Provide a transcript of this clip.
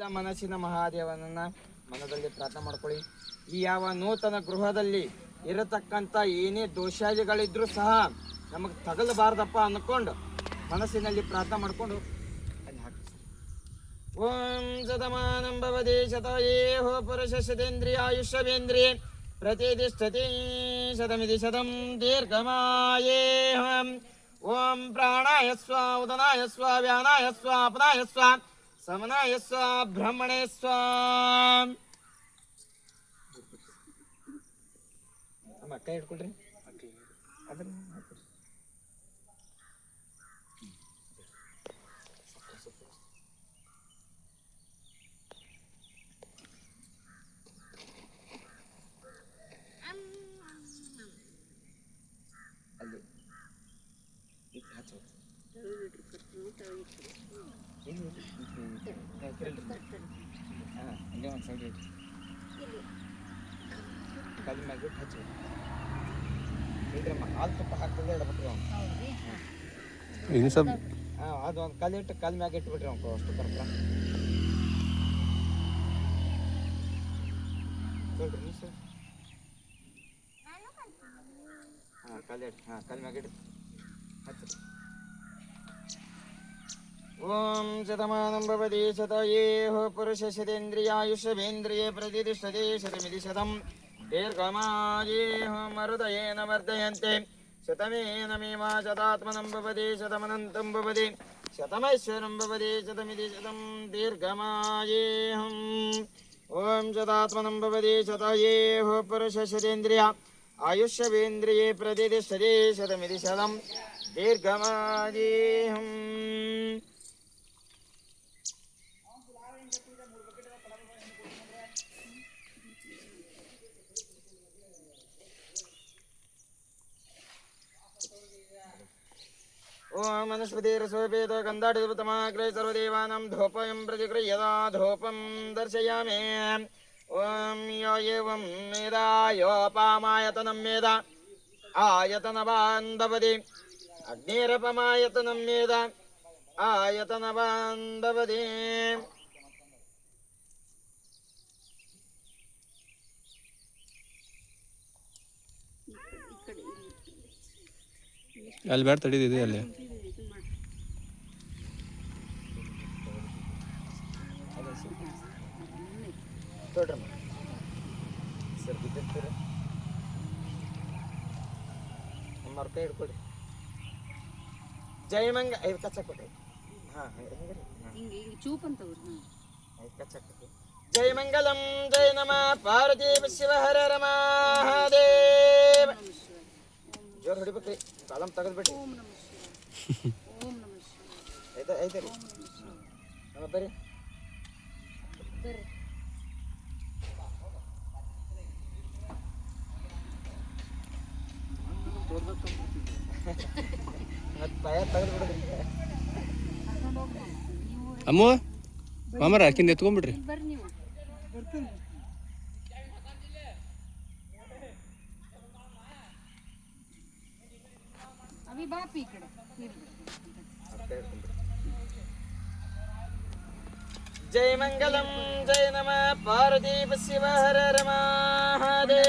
ಎಲ್ಲ ಮನಸ್ಸಿನ ಮಹಾದೇವನನ್ನ ಮನದಲ್ಲಿ ಪ್ರಾರ್ಥನೆ ಮಾಡ್ಕೊಳ್ಳಿ. ಈ ಯಾವ ನೂತನ ಗೃಹದಲ್ಲಿ ಇರತಕ್ಕಂಥ ಏನೇ ದೋಷಾದಿಗಳಿದ್ರೂ ಸಹ ನಮಗೆ ತಗಲಬಾರ್ದಪ್ಪ ಅಂದ್ಕೊಂಡು ಮನಸ್ಸಿನಲ್ಲಿ ಪ್ರಾರ್ಥನೆ ಮಾಡ್ಕೊಂಡು ಅಲ್ಲಿ ಹಾಕಿ. ಓಂ ಶತಮಾನಂ ಭವತಿ ಶತಾಯೇಹೋ ಪುರುಷ ಶತೇಂದ್ರಿಯ ಆಯುಷ್ಯವೇಂದ್ರಿಯೇ ಪ್ರತಿಷ್ಠತೆ ಶತಮಿತಿ ಶತಂ ದೀರ್ಘಮಾಯೇಹಂ. ಓಂ ಪ್ರಾಣಾಯ ಸ್ವ ಉದನಾಯ ಸ್ವ ವ್ಯಾನಾಯ ಸ್ವ ಅಪನಾಯ ಸ್ವ ಸಮನಾಯ ಸ್ವ ಬ್ರಹ್ಮಣೇ ಸ್ವ. ಕೈ ಹಿಡ್ಕೊಳ್ರಿ. ಕಲ್ ಮ್ಯಾಗ ಇಟ್ಟು ಹಚ್ಚಿ ಹಾಲು ತುಪ್ಪ ಹಾಕ್ತದೆ ಇಡಬಿಟ್ರಿ ಅವ್ನು. ಅದು ಒಂದು ಕಲ್ ಇಟ್ಟು ಕಲ್ ಮ್ಯಾಗ ಇಟ್ಬಿಟ್ರಿ ಅವ್ನು ಅಷ್ಟು ಬರ್ತ ನೋಡ್ರಿ ಸರ್. ಕಲ್ ಇಟ್ಟು ಕಲ್ ಮ್ಯಾಗ ಇಟ್ಟು ಹಚ್ಚಿರಿ. ಓಂ ಶತಮಾನಂ ಭವತಿ ಶತಾಯೇಹೋ ಪುರುಷ ಶತೇಂದ್ರಿಯಾಯುಷ್ಯವೇಂದ್ರಿಯೇ ಪ್ರತಿಷ್ಠತೆ ಶತಮಿತಿ ಶತಂ ದೀರ್ಘಮಾಯೇಹೋ ಮರುದಯೇನ ವರ್ಧಯಂತೆ ಶತಮೇನ ಮೇವಾ ಶತಾತ್ಮನಂ ಭವತಿ ಶತಮನಂತಂ ಭವತಿ ಶತಮೈಶ್ವರಂ ಭವತಿ ಶತಮಿತಿ ಶತಂ ದೀರ್ಘಮಾಯೇಹಂ. ಓಂ ಶತಾತ್ಮನಂ ಭವತಿ ಶತಾಯೇಹೋ ಪುರುಷ ಶತೇಂದ್ರಿಯ ಆಯುಷ್ಯವೇಂದ್ರಿಯೇ ಪ್ರತಿಷ್ಠತೆ ಶತಮಿತಿ ಶತಂ ದೀರ್ಘಮಾಯೇಹಂ. ಓಂ ಮನುಸ್ಪತಿರಸೋಪೇತ ಗಂಧಾಢ್ಯುತಮಾಗ್ರೇ ಸರ್ವದೇವಾನಾಂ ಧೂಪಯಂ ಪ್ರತಿಗೃಹ್ಯತಾ ಧೂಪಂ ದರ್ಶಯಾಮಿ. ಓಂ ಯೋ ಏವಂ ಮೇಧಾಯೋಪಾಮಾಯತನಂ ಮೇಧ ಆಯತನವಾನ್ ಭವತಿ ಅಗ್ನಿರಪಮಾಯತನಂ ಮೇಧ ಆಯತನವಾನ್ ಭವತಿ. ಅಲ್ಲಿ ಬೇಡ ತಡೀದಿದೆ ಅಲ್ಲಿ. ಸರ್ ಬಿದ್ದಿರ್ತೀರ ನಮ್ಮ ಕೈ ಹಿಡ್ಕೊಡ್ರಿ. ಜೈ ಮಂಗ ಐದು ಕಚ್ಚ ಕೊಡ್ರಿ. ಜೈ ಮಂಗಲಂ ಜೈ ನಮಃ ಪಾರ್ವತಿ ಶಿವ ಹರ ರಮಾದೇವ. ಜೋರ್ ಹೊಡಿಬೇಕ್ರಿ, ಕಾಲಂ ತೆಗೆದ್ಬಿಟ್ರಿ. ಐತೆ ರೀ ಬರ್ರಿ. ಅಮ್ಮ ಮಾಮರ ಆಕಿಂದ ಎತ್ಕೊಂಡ್ಬಿಡ್ರಿ. ಜೈ ಮಂಗಲಂ ಜೈ ನಮಃ ಪಾರ್ವತಿ ಶಿವ ಹರ ರಮಾದೇವ.